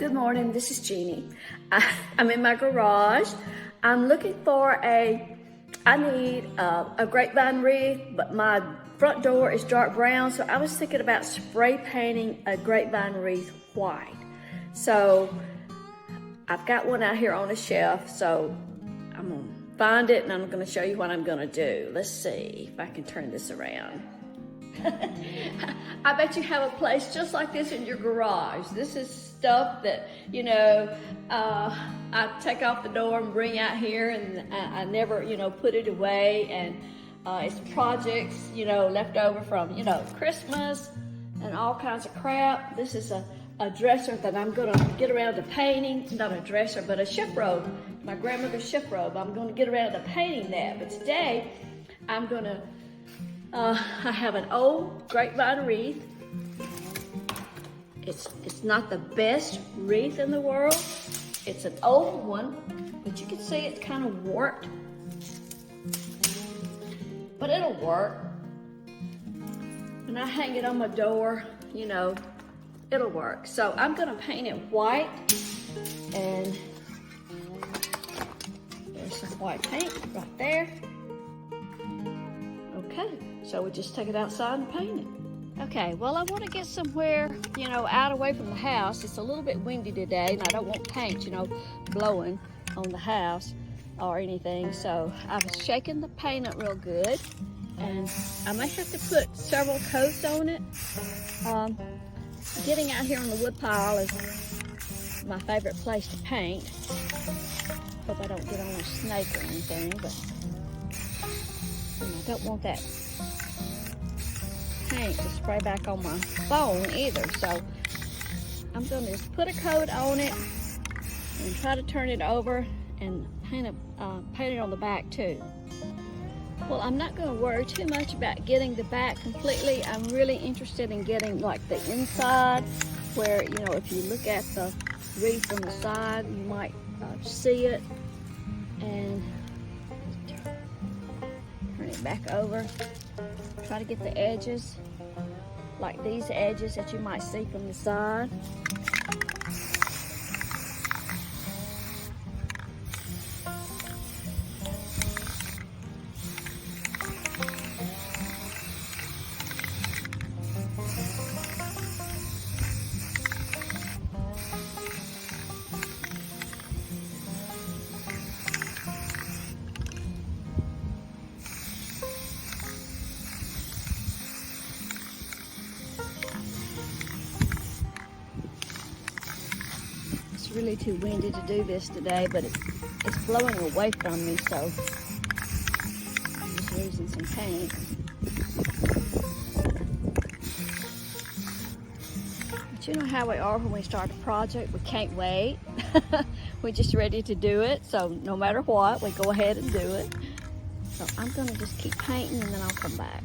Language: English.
Good morning, this is Jeannie. I'm in my garage. I'm looking for I need a grapevine wreath, but my front door is dark brown, so I was thinking about spray painting a grapevine wreath white. So I've got one out here on a shelf, so I'm gonna find it and I'm gonna show you what I'm gonna do. Let's see if I can turn this around. I bet you have a place just like this in your garage. This is stuff that, I take off the door and bring out here, and I never, put it away. And it's projects, left over from, Christmas and all kinds of crap. This is a dresser that I'm gonna get around to painting. Not a dresser, but a shift robe. My grandmother's shift robe. I'm gonna get around to painting that. But today, I'm gonna I have an old grapevine wreath. It's not the best wreath in the world. It's an old one, but you can see it's kind of warped. But it'll work. When I hang it on my door, it'll work. So I'm gonna paint it white, and there's some white paint right there. Okay, so we just take it outside and paint it. Okay, well, I want to get somewhere, out away from the house. It's a little bit windy today, and I don't want paint, blowing on the house or anything. So I was shaking the paint up real good, and I might have to put several coats on it. Getting out here on the wood pile is my favorite place to paint. Hope I don't get on a snake or anything, but I don't want that paint to spray back on my phone either. So I'm going to just put a coat on it and try to turn it over and paint it on the back too. Well, I'm not going to worry too much about getting the back completely. I'm really interested in getting like the inside, where if you look at the wreath on the side, you might see it. And turn it back over. Try to get the edges, like these edges that you might see from the side. Really too windy to do this today, but it's blowing away from me, so I'm just losing some paint. But you know how we are when we start a project, we can't wait. We're just ready to do it, so no matter what, we go ahead and do it. So I'm gonna just keep painting and then I'll come back.